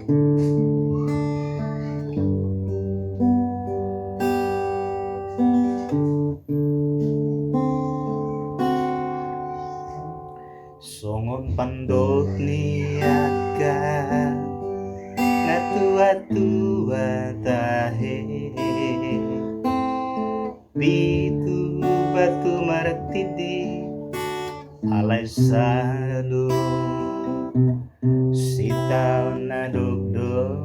Songon pandot niaga na tua-tua tahe pitu batu martidi alay salo sitaw na dugdog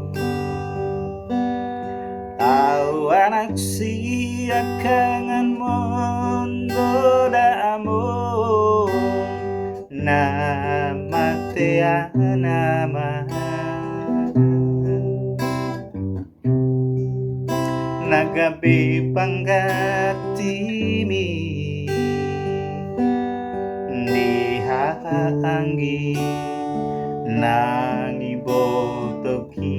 anak siya kangan mondo daamon na matea nama nagabi panggatimi dihaanggi nangibotoki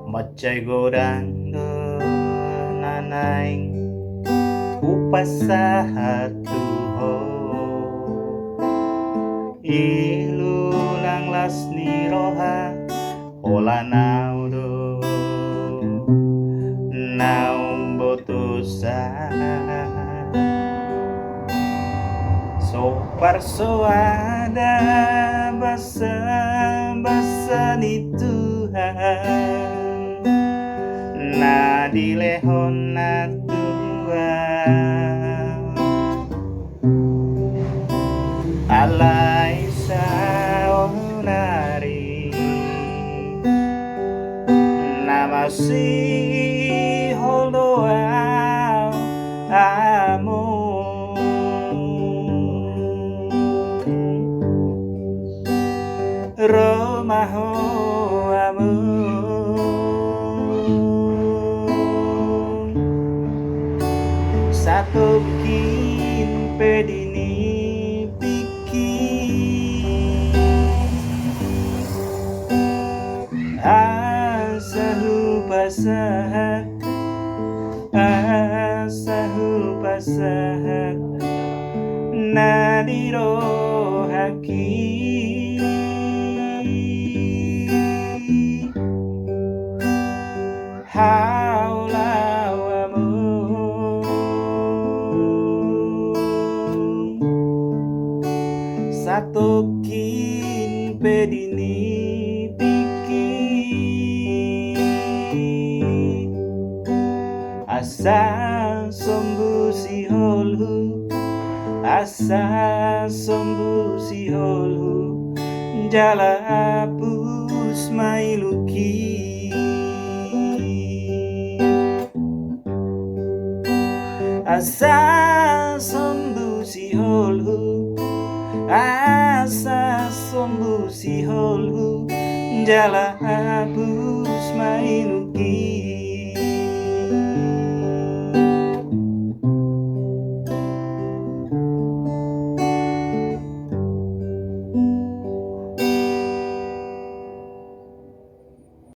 macay godando nanaing upasahatuho ilulang las ni roha hola naudo naum botosa so parsoada basa ni Tuhan na dilehon na Tuhan alay sa onari namasi holdoa amo romaho amo satu kin pedini bikin asahu pasah nadiro haki haulawamu satu kin pedini bikin asa sombu si holhu asa sombu si holhu jala hapus mailuki asa sombu si holhu asa sombu si holhu jala hapus mailuki